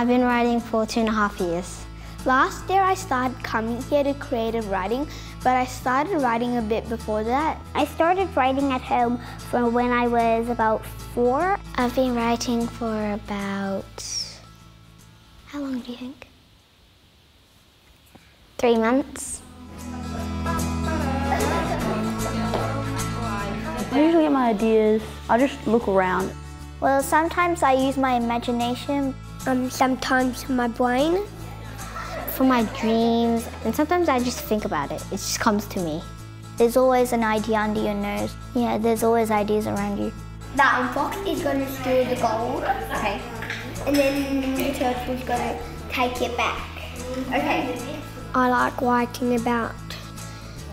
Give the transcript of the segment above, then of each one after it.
I've been writing for 2.5 years. Last year I started coming here to creative writing, but I started writing a bit before that. I started writing at home from when I was about 4. I've been writing for about, how long do you think? 3 months. I usually get my ideas, I just look around. Well, sometimes I use my imagination. Sometimes my brain. For my dreams, and sometimes I just think about it. It just comes to me. There's always an idea under your nose. Yeah, there's always ideas around you. That fox is going to steal the gold. Okay. And then the turtle's going to take it back. Okay. I like writing about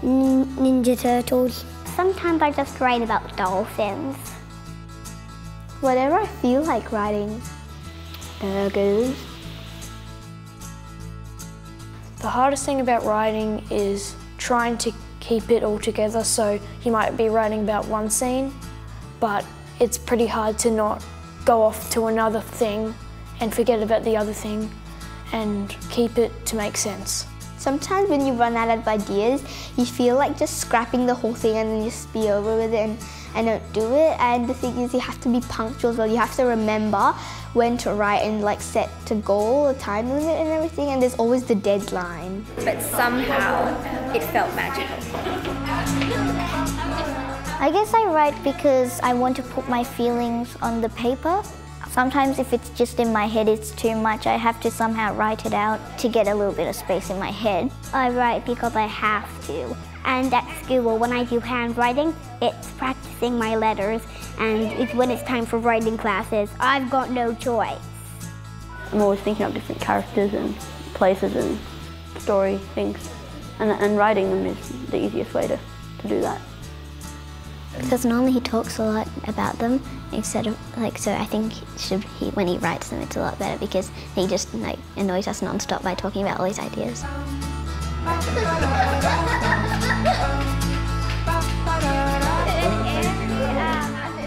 Ninja Turtles. Sometimes I just write about dolphins. Whatever I feel like writing. Burgers. The hardest thing about writing is trying to keep it all together, so you might be writing about one scene, but it's pretty hard to not go off to another thing and forget about the other thing and keep it to make sense. Sometimes when you run out of ideas, you feel like just scrapping the whole thing and then just be over with it and don't do it. And the thing is, you have to be punctual as well. You have to remember when to write and like set a goal, a time limit and everything, and there's always the deadline. But somehow it felt magical. I guess I write because I want to put my feelings on the paper. Sometimes if it's just in my head, it's too much. I have to somehow write it out to get a little bit of space in my head. I write because I have to. And at school, when I do handwriting, it's practicing my letters, and when it's time for writing classes, I've got no choice. I'm always thinking of different characters and places and story things, and writing them is the easiest way to do that. Because normally he talks a lot about them instead of so I think when he writes them, it's a lot better because he just annoys us non-stop by talking about all his ideas.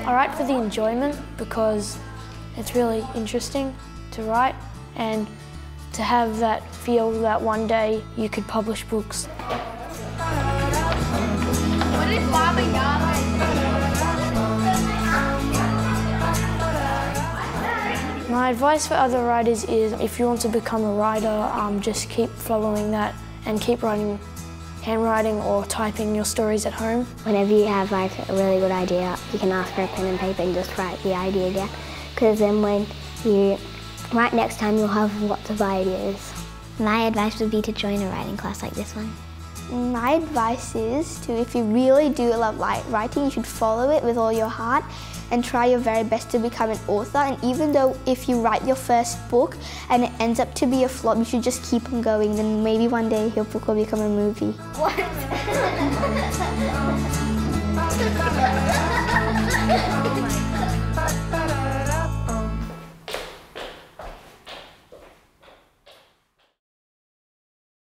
I write for the enjoyment because it's really interesting to write and to have that feel that one day you could publish books. My advice for other writers is if you want to become a writer, just keep following that and keep writing handwriting or typing your stories at home. Whenever you have a really good idea, you can ask for a pen and paper and just write the idea down. Because then when you write next time, you'll have lots of ideas. My advice would be to join a writing class like this one. My advice is if you really do love writing, you should follow it with all your heart and try your very best to become an author. And even though if you write your first book and it ends up to be a flop, you should just keep on going. Then maybe one day your book will become a movie. What?